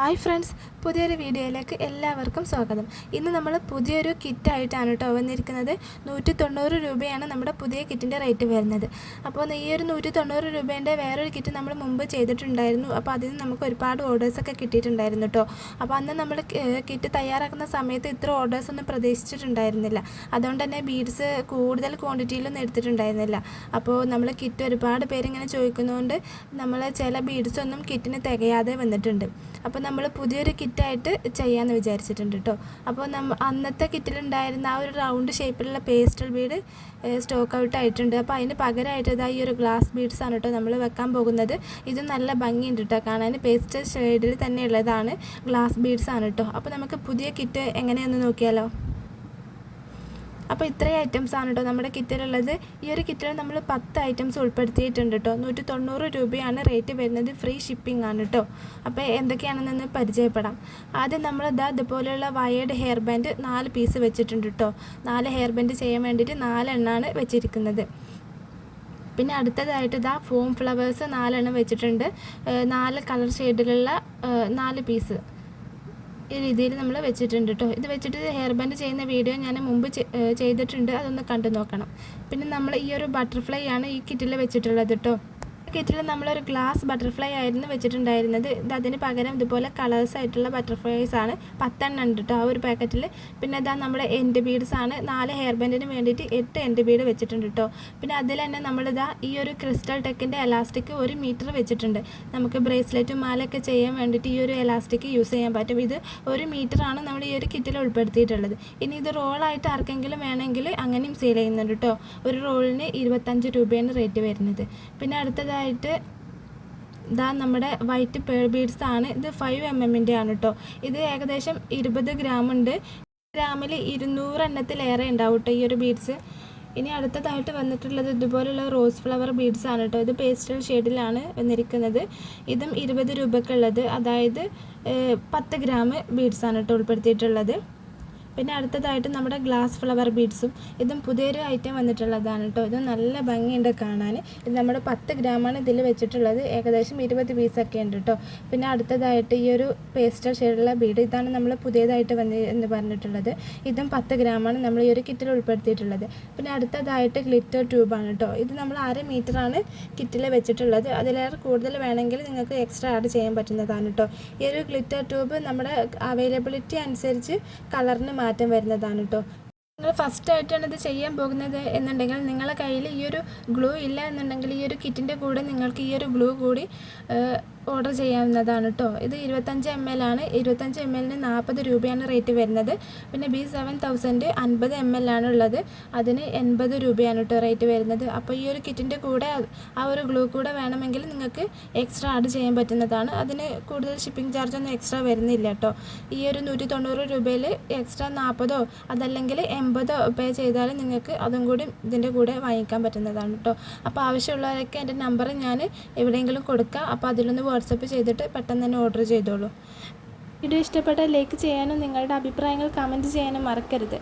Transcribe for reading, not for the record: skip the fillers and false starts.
Hi friends, പുതിയൊരു വീഡിയോയിലേക്ക് എല്ലാവർക്കും സ്വാഗതം. ഇന്ന് നമ്മൾ പുതിയൊരു കിറ്റായിട്ടാണ് കേട്ടോ വന്നിരിക്കുന്നത്. 190 രൂപയാണ് നമ്മുടെ പുതിയ കിറ്റിൻ്റെ റേറ്റ് വരുന്നത്. അപ്പോൾ ഈ ഒരു 190 രൂപേൻ്റെ വേറൊരു കിറ്റ് നമ്മൾ മുമ്പ് ചെയ്തിട്ടുണ്ടായിരുന്നു. അപ്പോൾ അതിന് നമുക്ക് ഒരുപാട് ഓർഡേഴ്സൊക്കെ കിട്ടിയിട്ടുണ്ടായിരുന്നു കേട്ടോ. അപ്പോൾ അന്ന് നമ്മൾ കിറ്റ് തയ്യാറാക്കുന്ന സമയത്ത് ഇത്ര ഓർഡേഴ്സൊന്നും പ്രതീക്ഷിച്ചിട്ടുണ്ടായിരുന്നില്ല. അതുകൊണ്ട് തന്നെ ബീഡ്സ് കൂടുതൽ ക്വാണ്ടിറ്റിയിലൊന്നും എടുത്തിട്ടുണ്ടായിരുന്നില്ല. അപ്പോൾ നമ്മൾ കിറ്റ് ഒരുപാട് പേരിങ്ങനെ ചോദിക്കുന്നതുകൊണ്ട് നമ്മൾ ചില ബീഡ്സൊന്നും കിറ്റിന് തികയാതെ വന്നിട്ടുണ്ട്. അപ്പോൾ നമ്മൾ പുതിയൊരു കിറ്റായിട്ട് ചെയ്യാമെന്ന് വിചാരിച്ചിട്ടുണ്ട് കേട്ടോ. അപ്പോൾ അന്നത്തെ കിറ്റിലുണ്ടായിരുന്ന ആ ഒരു റൗണ്ട് ഷേപ്പിലുള്ള പേസ്റ്റൽ ബീഡ് സ്റ്റോക്ക് ഔട്ട് ആയിട്ടുണ്ട്. അപ്പോൾ അതിന് പകരമായിട്ട് ഇതാ ഈ ഒരു ഗ്ലാസ് ബീഡ്സാണ് കേട്ടോ നമ്മൾ വെക്കാൻ പോകുന്നത്. ഇത് നല്ല ഭംഗിയുണ്ട് കേട്ടോ കാണാൻ. പേസ്റ്റൽ ഷെയ്ഡിൽ തന്നെ ഉള്ളതാണ്, ഗ്ലാസ് ബീഡ്സാണ് കേട്ടോ. അപ്പോൾ നമുക്ക് പുതിയ കിറ്റ് എങ്ങനെയൊന്ന് നോക്കിയാലോ. അപ്പോൾ ഇത്രയും ഐറ്റംസാണ് കേട്ടോ നമ്മുടെ കിറ്റിലുള്ളത്. ഈ ഒരു കിറ്റിൽ നമ്മൾ 10 ഐറ്റംസ് ഉൾപ്പെടുത്തിയിട്ടുണ്ട് കേട്ടോ. 190 രൂപയാണ് റേറ്റ് വരുന്നത്. ഫ്രീ ഷിപ്പിംഗ് ആണ് കേട്ടോ. അപ്പോൾ എന്തൊക്കെയാണെന്ന് പരിചയപ്പെടാം. ആദ്യം നമ്മൾ ഇതുപോലെയുള്ള വയേർഡ് ഹെയർ ബാൻഡ് 4 പീസ് വെച്ചിട്ടുണ്ട് കേട്ടോ. 4 ഹെയർ ബാൻഡ് ചെയ്യാൻ വേണ്ടിയിട്ട് 4 എണ്ണമാണ് വെച്ചിരിക്കുന്നത്. പിന്നെ അടുത്തതായിട്ട് ഫോം ഫ്ലവേഴ്സ് 4 എണ്ണം വെച്ചിട്ടുണ്ട്. 4 കളർ ഷെയ്ഡിലുള്ള 4 പീസ് ഈ രീതിയിൽ നമ്മൾ വെച്ചിട്ടുണ്ട് കേട്ടോ. ഇത് വെച്ചിട്ട് ഹെയർ ബാൻഡ് ചെയ്യുന്ന വീഡിയോ ഞാൻ മുമ്പ് ചെയ്തിട്ടുണ്ട്, അതൊന്ന് കണ്ടു നോക്കണം. പിന്നെ നമ്മൾ ഈ ഒരു ബട്ടർഫ്ലൈ ആണ് ഈ കിറ്റിൽ വെച്ചിട്ടുള്ളത് കേട്ടോ. കിറ്റിൽ നമ്മളൊരു ഗ്ലാസ് ബട്ടർഫ്ലൈ ആയിരുന്നു വെച്ചിട്ടുണ്ടായിരുന്നത്. അതിന് പകരം ഇതുപോലെ കളേഴ്സ് ആയിട്ടുള്ള ബട്ടർഫ്ലൈസ് ആണ് 10 എണ്ണം ഉണ്ട് കേട്ടോ ആ ഒരു പാക്കറ്റിൽ. പിന്നെ നമ്മുടെ എൻഡ് ബീഡ്സ് ആണ്. 4 ഹെയർ ബാൻഡിന് വേണ്ടിയിട്ട് 8 എൻഡ് ബീഡ് വെച്ചിട്ടുണ്ട് കേട്ടോ. പിന്നെ അതിൽ തന്നെ നമ്മളിതാ ഈ ഒരു ക്രിസ്റ്റൽ ടെക്കിൻ്റെ എലാസ്റ്റിക് 1 മീറ്റർ വെച്ചിട്ടുണ്ട്. നമുക്ക് ബ്രേസ്ലെറ്റും മാലയൊക്കെ ചെയ്യാൻ വേണ്ടിയിട്ട് ഈ ഒരു എലാസ്റ്റിക് യൂസ് ചെയ്യാൻ പറ്റും. ഇത് 1 മീറ്ററാണ് നമ്മൾ ഈ ഒരു കിറ്റിൽ ഉൾപ്പെടുത്തിയിട്ടുള്ളത്. ഇനി ഇത് റോളായിട്ട് ആർക്കെങ്കിലും വേണമെങ്കിൽ അങ്ങനെയും സെയിൽ ചെയ്യുന്നുണ്ട് കേട്ടോ. ഒരു റോളിന് 25 രൂപയാണ് റേറ്റ് വരുന്നത്. പിന്നെ അടുത്തതായിട്ട് നമ്മുടെ വൈറ്റ് പേൾ ബീഡ്സ് ആണ്. ഇത് 5 mm ആണ് കേട്ടോ. ഇത് ഏകദേശം 20 ഗ്രാം ഉണ്ട്. ഗ്രാമിൽ 200 എണ്ണത്തിലേറെ ഉണ്ടാവും കേട്ടോ ഈ ഒരു ബീഡ്സ്. ഇനി അടുത്തതായിട്ട് വന്നിട്ടുള്ളത് ഇതുപോലുള്ള റോസ് ഫ്ലവർ ബീഡ്സ് ആണ് കേട്ടോ. ഇത് പേസ്റ്റൽ ഷെയ്ഡിലാണ് വന്നിരിക്കുന്നത്. ഇതും 20 രൂപക്കുള്ളത്, അതായത് 10 ഗ്രാം ബീഡ്സ് ആണ് കേട്ടോ ഉൾപ്പെടുത്തിയിട്ടുള്ളത്. പിന്നെ അടുത്തതായിട്ട് നമ്മുടെ ഗ്ലാസ് ഫ്ലവർ ബീഡ്സും, ഇതും പുതിയൊരു ഐറ്റം വന്നിട്ടുള്ളതാണ് കേട്ടോ. ഇത് നല്ല ഭംഗിയുണ്ട് കാണാൻ. ഇത് നമ്മുടെ 10 ഗ്രാമാണ് ഇതിൽ വെച്ചിട്ടുള്ളത്. ഏകദേശം 20 പീസൊക്കെ ഉണ്ട് കേട്ടോ. പിന്നെ അടുത്തതായിട്ട് ഈ ഒരു പേസ്റ്റൽ ഷെയ്ഡുള്ള ബീഡ്, ഇതാണ് നമ്മൾ പുതിയതായിട്ട് എന്ന് പറഞ്ഞിട്ടുള്ളത്. ഇതും 10 ഗ്രാമാണ് നമ്മൾ ഈ ഒരു കിറ്റിൽ ഉൾപ്പെടുത്തിയിട്ടുള്ളത്. പിന്നെ അടുത്തതായിട്ട് ഗ്ലിറ്റർ ട്യൂബാണ് കേട്ടോ. ഇത് നമ്മൾ 1/2 മീറ്ററാണ് കിറ്റിൽ വെച്ചിട്ടുള്ളത്. അതിലേറെ കൂടുതൽ വേണമെങ്കിൽ നിങ്ങൾക്ക് എക്സ്ട്രാ ആഡ് ചെയ്യാൻ പറ്റുന്നതാണ് കേട്ടോ. ഈ ഒരു ഗ്ലിറ്റർ ട്യൂബ് നമ്മുടെ അവൈലബിലിറ്റി അനുസരിച്ച് കളറിന് മാറ്റം വരുന്നതാണ് കേട്ടോ. നിങ്ങൾ ഫസ്റ്റ് ആയിട്ടാണ് ഇത് ചെയ്യാൻ പോകുന്നത് എന്നുണ്ടെങ്കിൽ നിങ്ങളുടെ കയ്യിൽ ഈ ഒരു ഗ്ലൂ ഇല്ല എന്നുണ്ടെങ്കിൽ ഈ ഒരു കിറ്റിൻ്റെ കൂടെ നിങ്ങൾക്ക് ഈ ഒരു ഗ്ലൂ കൂടി ഓർഡർ ചെയ്യാവുന്നതാണ് കേട്ടോ. ഇത് 25 ml ആണ്. 25 ml 40 രൂപയാണ് റേറ്റ് വരുന്നത്. പിന്നെ B7000 50 ml ആണ് ഉള്ളത്. അതിന് 80 രൂപയാണ് കേട്ടോ റേറ്റ് വരുന്നത്. അപ്പോൾ ഈ ഒരു കിറ്റിൻ്റെ കൂടെ ആ ഒരു ഗ്ലൂ കൂടെ വേണമെങ്കിൽ നിങ്ങൾക്ക് എക്സ്ട്രാ ആഡ് ചെയ്യാൻ പറ്റുന്നതാണ്. അതിന് കൂടുതൽ ഷിപ്പിംഗ് ചാർജൊന്നും എക്സ്ട്രാ വരുന്നില്ല കേട്ടോ. ഈ ഒരു 190 രൂപയിൽ എക്സ്ട്രാ 40 അതല്ലെങ്കിൽ 80 പേ ചെയ്താൽ നിങ്ങൾക്ക് അതും കൂടി ഇതിൻ്റെ കൂടെ വാങ്ങിക്കാൻ പറ്റുന്നതാണ് കേട്ടോ. അപ്പോൾ ആവശ്യമുള്ളവരൊക്കെ എൻ്റെ നമ്പർ ഞാൻ എവിടെയെങ്കിലും കൊടുക്കാം. അപ്പോൾ അതിലൊന്ന് വാട്സപ്പ് ചെയ്തിട്ട് പെട്ടെന്ന് തന്നെ ഓർഡർ ചെയ്തോളൂ. വീഡിയോ ഇഷ്ടപ്പെട്ടാൽ ലൈക്ക് ചെയ്യാനും നിങ്ങളുടെ അഭിപ്രായങ്ങൾ കമൻറ്റ് ചെയ്യാനും മറക്കരുത്.